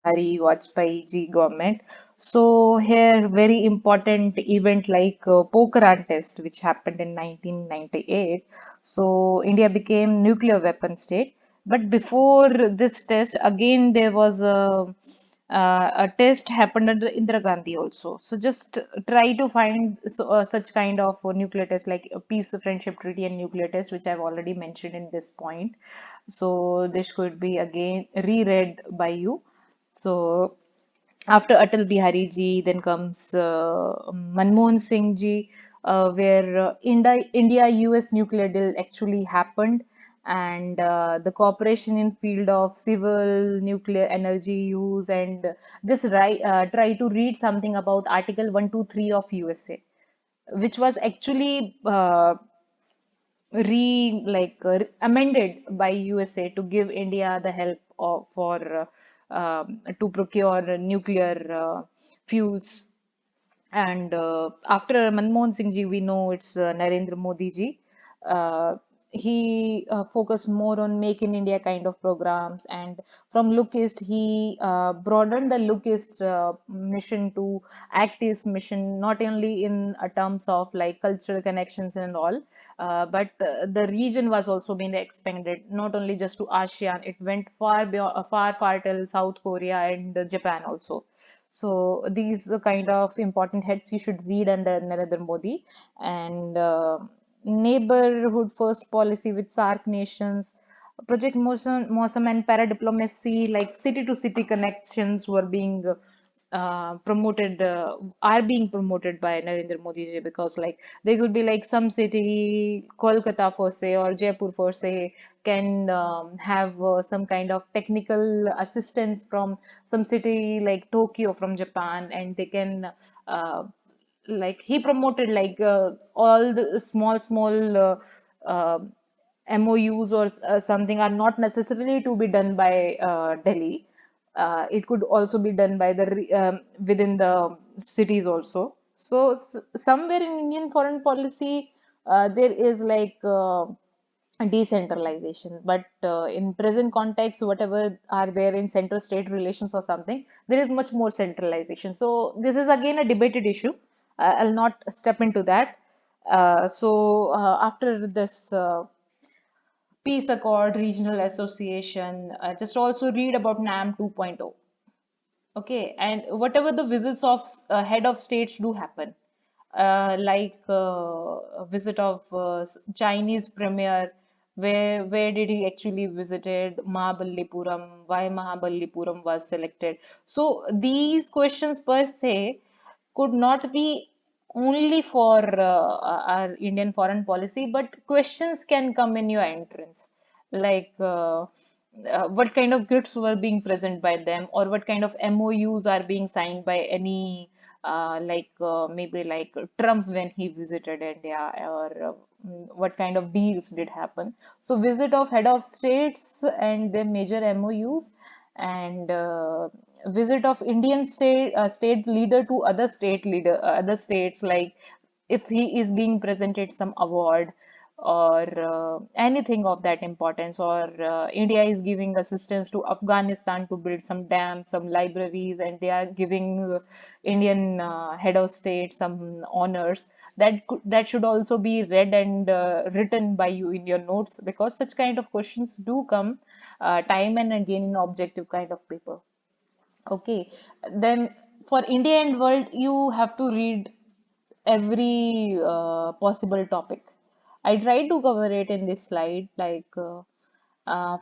Hari Vajpayee ji government. So here, very important event like Pokhran test, which happened in 1998. So India became nuclear weapon state. But before this test, again there was a test happened under Indira Gandhi also. So just try to find such kind of nuclear test like a peace, friendship treaty, and nuclear test, which I've already mentioned in this point. So this could be again reread by you. So after Atal Bihari ji, then comes Manmohan Singh ji, where India-US nuclear deal actually happened, and the cooperation in field of civil nuclear energy use, and just try to read something about Article 123 of USA, which was actually amended by USA to give India the help to procure nuclear fuels. And after Manmohan Singh ji, we know it's Narendra Modi ji. Uh, he focused more on Make in India kind of programs, and from Lookist, he broadened the Lookist mission to Act East mission, not only in terms of like cultural connections and all, but the region was also being expanded, not only just to ASEAN. It went far beyond, far till South Korea and Japan also. So these are kind of important heads you should read under Narendra Modi. And neighborhood first policy with SAARC nations, Project Mosam and para diplomacy, like city to city connections were being promoted, are being promoted by Narendra Modi ji, because like they could be like some city, Kolkata for say or Jaipur for say, can have some kind of technical assistance from some city like Tokyo from Japan, and they can like he promoted like all the small uh, MOUs or something are not necessarily to be done by Delhi. It could also be done by within the cities also. So somewhere in Indian foreign policy, there is like decentralization, but in present context, whatever are there in center-state relations or something, there is much more centralization. So this is again a debated issue. I'll not step into that. After this peace accord, regional association, just also read about NAM 2.0. Okay, and whatever the visits of head of states do happen, a visit of Chinese premier, where did he actually visited Mahabalipuram? Why Mahabalipuram was selected? So these questions per se could not be only for our Indian foreign policy, but questions can come in your entrance, like. What kind of gifts were being present by them, or what kind of MOUs are being signed by any maybe like Trump when he visited India, or what kind of deals did happen. So visit of head of states and their major MOUs, and visit of Indian state leader to other states, like if he is being presented some award or anything of that importance, or India is giving assistance to Afghanistan to build some dams, some libraries, and they are giving Indian head of state some honors. That should also be read and written by you in your notes, because such kind of questions do come time and again in objective kind of paper. Okay, then for India and world, you have to read every possible topic. I tried to cover it in this slide, like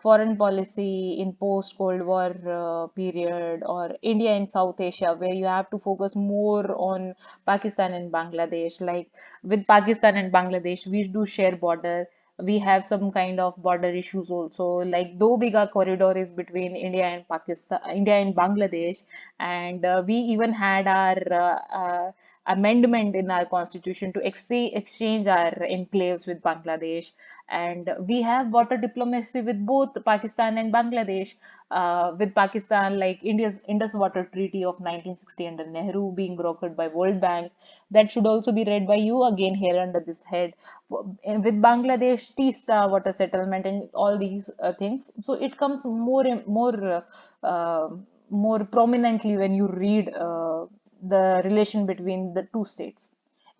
foreign policy in post-Cold War period, or India and South Asia, where you have to focus more on Pakistan and Bangladesh. Like with Pakistan and Bangladesh, we do share border. We have some kind of border issues also. Like Do Biga corridor is between India and Pakistan, India and Bangladesh, and we even had our amendment in our constitution to exchange our enclaves with Bangladesh. And we have water diplomacy with both Pakistan and Bangladesh. With Pakistan, like India's Indus Water Treaty of 1960 under Nehru being brokered by World Bank, that should also be read by you again here under this head. With Bangladesh, Teesta water settlement and all these things. So it comes more and more. more prominently when you read the relation between the two states.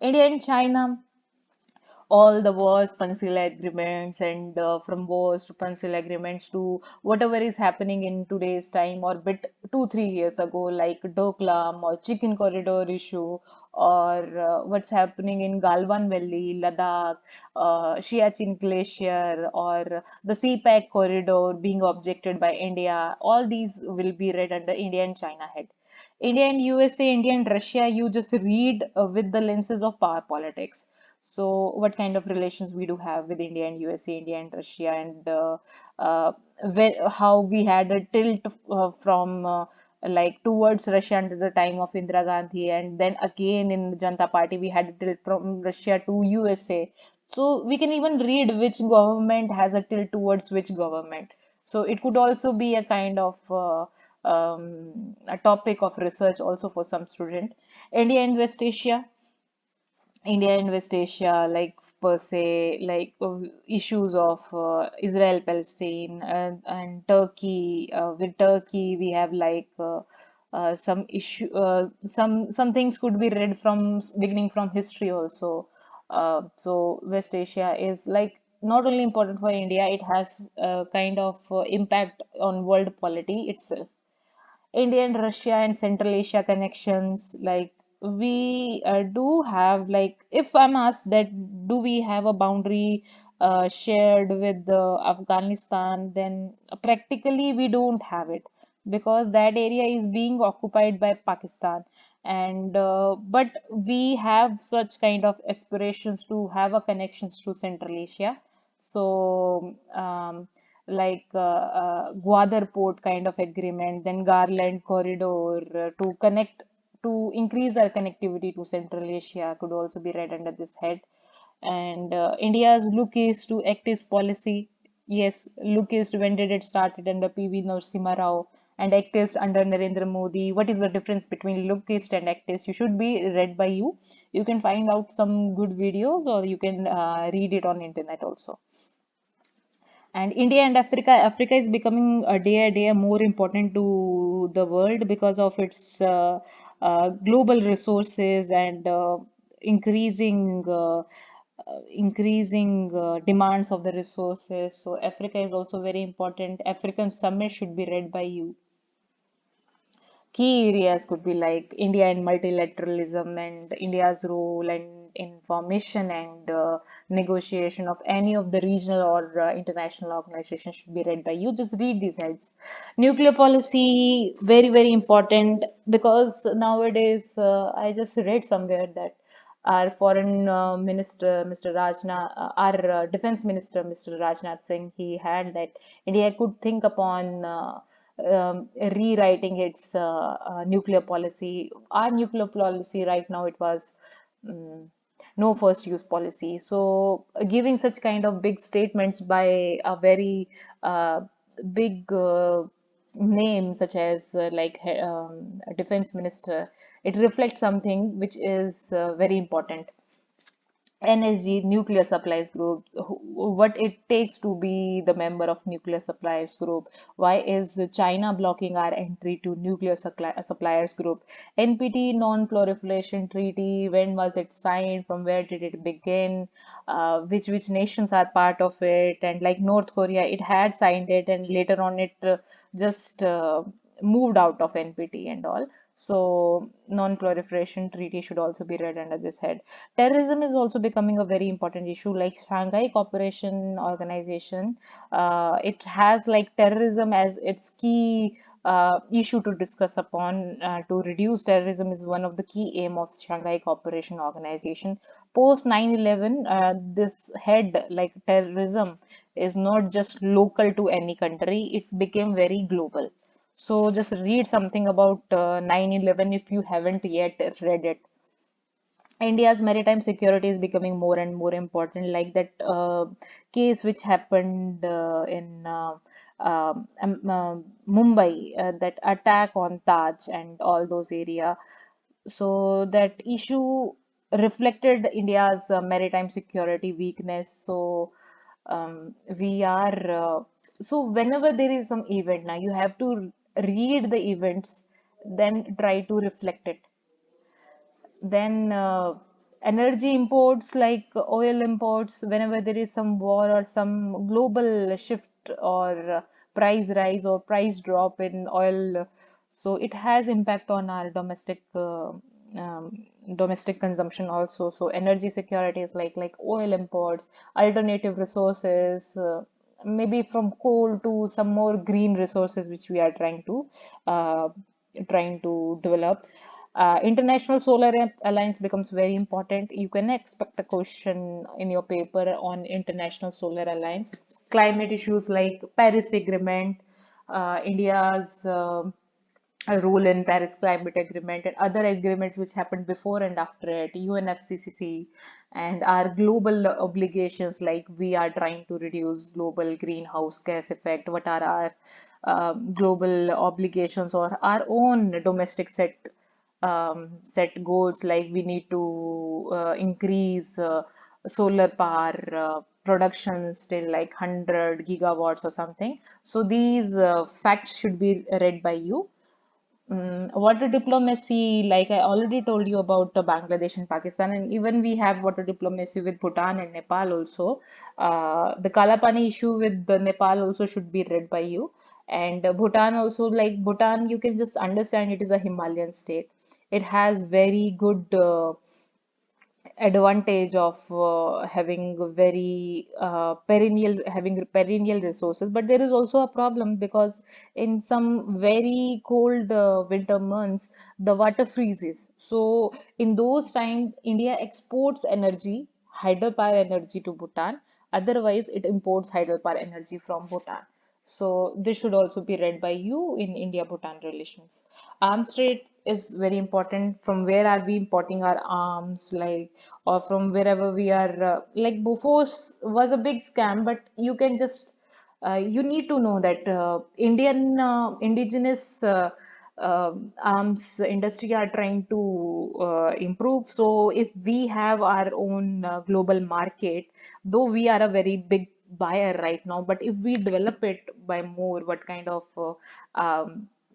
India and China, all the wars, Pencil agreements, and from wars to Pencil agreements to whatever is happening in today's time or bit 2 3 years ago, like Doklam or Chicken Corridor issue, or what's happening in Galwan Valley, Ladakh, Siachen Glacier, or the CPAC corridor being objected by India. All these will be read under India and China head. India and USA, India and Russia, you just read with the lenses of power politics. So, what kind of relations we do have with India and USA, India and Russia, and uh, how we had a tilt from like towards Russia under the time of Indira Gandhi, and then again in Janata Party we had a tilt from Russia to USA. So we can even read which government has a tilt towards which government. So it could also be a kind of a topic of research also for some student. India and West Asia. India and West Asia, like per se, like issues of Israel, Palestine, and Turkey. With Turkey, we have like some issue. Some things could be read from beginning from history also. So West Asia is like not only important for India, it has a kind of impact on world polity itself. India and Russia and Central Asia connections, like we do have, like if I'm asked that do we have a boundary shared with Afghanistan, then practically we don't have it because that area is being occupied by Pakistan. And but we have such kind of aspirations to have a connections to Central Asia. So like Gwadar Port kind of agreement, then Garland Corridor to connect to increase our connectivity to Central Asia could also be read under this head. And India's look is to act is policy. Yes, look is when did it started under PV Narasimha Rao and act is under Narendra Modi. What is the difference between lookist and actist? You should be read by you. You can find out some good videos or you can read it on internet also. And India and Africa is becoming a day more important to the world because of its global resources and increasing demands of the resources. So Africa is also very important. African Summit should be read by you. Key areas could be like India and multilateralism and India's role and information and negotiation of any of the regional or international organizations should be read by you. Just read these heads. Nuclear policy, very, very important because nowadays I just read somewhere that our foreign minister, Mr. Rajnath, our defense minister, Mr. Rajnath Singh, he had that India could think upon rewriting its nuclear policy. Our nuclear policy right now it was um, no first use policy. So giving such kind of big statements by a very big name such as a defense minister, it reflects something which is very important. NSG, Nuclear Supplies Group, what it takes to be the member of Nuclear Suppliers Group. Why is China blocking our entry to Suppliers Group? NPT, Non-Proliferation Treaty, when was it signed? From where did it begin? Which nations are part of it? And like North Korea, it had signed it, and later on it just moved out of NPT and all. So, non-proliferation treaty should also be read under this head. Terrorism is also becoming a very important issue. Like Shanghai Cooperation Organization, it has like terrorism as its key issue to discuss upon. To reduce terrorism is one of the key aim of Shanghai Cooperation Organization. Post 9/11, this head like terrorism is not just local to any country; it became very global. So just read something about 9/11 if you haven't yet read it. India's maritime security is becoming more and more important, like that case which happened in Mumbai, that attack on Taj and all those area. So that issue reflected India's maritime security weakness. So we are so whenever there is some event now, you have to read the events, then try to reflect it. Then energy imports like oil imports, whenever there is some war or some global shift or price rise or price drop in oil, so it has impact on our domestic consumption also. So energy security is like oil imports, alternative resources, maybe from coal to some more green resources which we are uh, trying to develop. International Solar Alliance becomes very important. You can expect a question in your paper on International Solar Alliance. Climate issues like Paris Agreement, India's role in Paris Climate Agreement, and other agreements which happened before and after it, UNFCCC, and our global obligations, like we are trying to reduce global greenhouse gas effect. What are our global obligations or our own domestic set goals, like we need to increase solar power production still like 100 gigawatts or something. So these facts should be read by you. Water diplomacy, like I already told you about Bangladesh and Pakistan, and even we have water diplomacy with Bhutan and Nepal also. The Kalapani issue with the Nepal also should be read by you. And Bhutan also, like Bhutan, you can just understand it is a Himalayan state. It has very good advantage of having perennial resources, but there is also a problem because in some very cold winter months the water freezes. So in those times India exports energy, hydropower energy, to Bhutan. Otherwise it imports hydropower energy from Bhutan. So this should also be read by you in India-Bhutan relations. Arms trade is very important. From where are we importing our arms, like, or from wherever we are, like Bofors was a big scam, but you can just you need to know that Indian indigenous arms industry are trying to improve. So if we have our own global market, though we are a very big buyer right now, but if we develop it by more, what kind of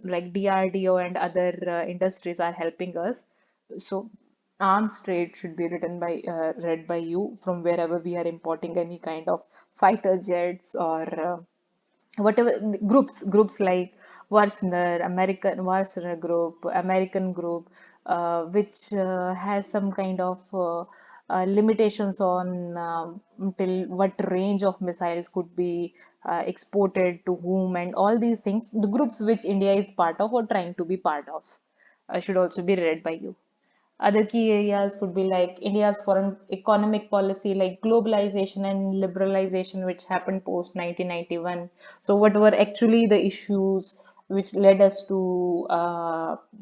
like DRDO and other industries are helping us. So arms trade should be read by you from wherever we are importing any kind of fighter jets or whatever groups like Varsner group, American group, which has some kind of limitations on till what range of missiles could be exported to whom, and all these things. The groups which India is part of or trying to be part of should also be read by you. Other key areas could be like India's foreign economic policy, like globalization and liberalization, which happened post 1991. So, what were actually the issues which led us to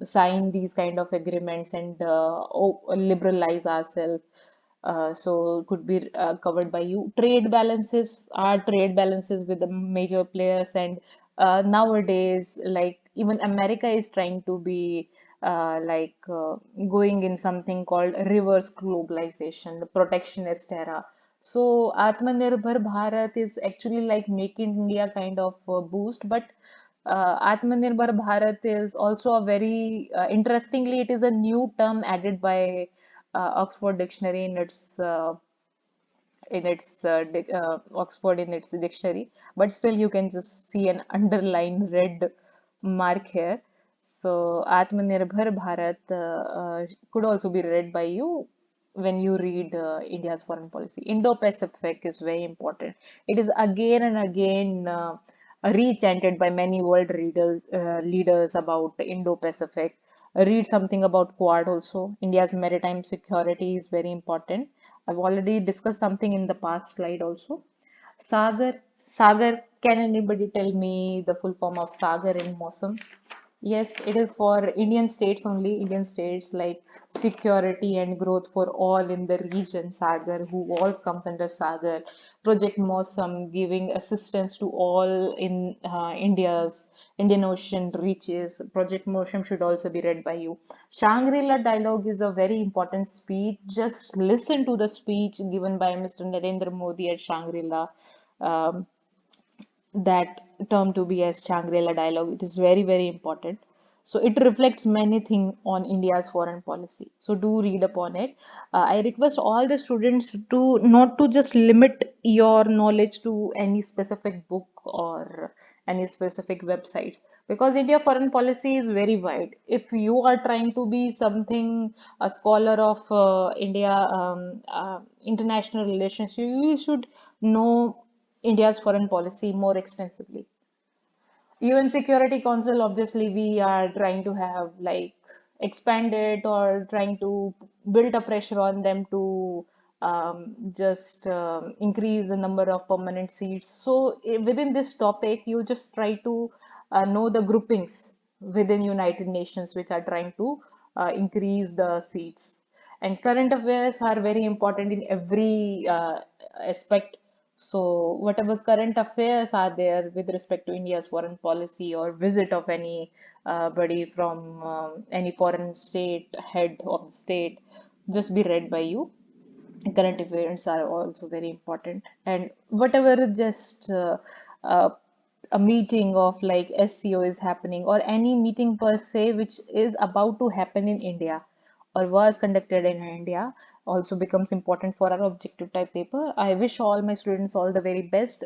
sign these kind of agreements and liberalize ourselves? So could be covered by you. Trade balances are trade balances with the major players, and nowadays, like even America is trying to be going in something called reverse globalization, the protectionist era. So Atmanirbhar Bharat is actually like Make in India kind of boost, but Atmanirbhar Bharat is also a very interestingly, it is a new term added by Oxford Dictionary in its Oxford in its dictionary, but still you can just see an underline red mark here. So Atmanirbhar Bharat could also be read by you when you read India's foreign policy. Indo-Pacific is very important. It is again and again rechanted by many world leaders about Indo-Pacific. Read something about Quad also. India's maritime security is very important. I've already discussed something in the past slide also. Sagar, can anybody tell me the full form of Sagar in Mosam? Yes, it is for Indian states only, Indian states like security and growth for all in the region, Sagar, who all comes under Sagar. Project Mosam giving assistance to all in Indian Ocean reaches. Project Mosam should also be read by you. Shangri-La dialogue is a very important speech. Just listen to the speech given by Mr. Narendra Modi at Shangri-La. Um, that term to be as Shangri-La dialogue. It is very, very important. So it reflects many things on India's foreign policy. So do read upon it. I request all the students to not to just limit your knowledge to any specific book or any specific websites, because India foreign policy is very wide. If you are trying to be something a scholar of India international relations, you should know India's foreign policy more extensively. UN Security Council, obviously, we are trying to have like expand it or trying to build a pressure on them to just increase the number of permanent seats. So within this topic, you just try to know the groupings within United Nations which are trying to increase the seats. And current affairs are very important in every aspect. So, whatever current affairs are there with respect to India's foreign policy or visit of any body from any foreign state, head of the state, just be read by you. Current events are also very important. And whatever just a meeting of like SCO is happening, or any meeting per se which is about to happen in India or was conducted in India, also becomes important for our objective type paper. I wish all my students all the very best.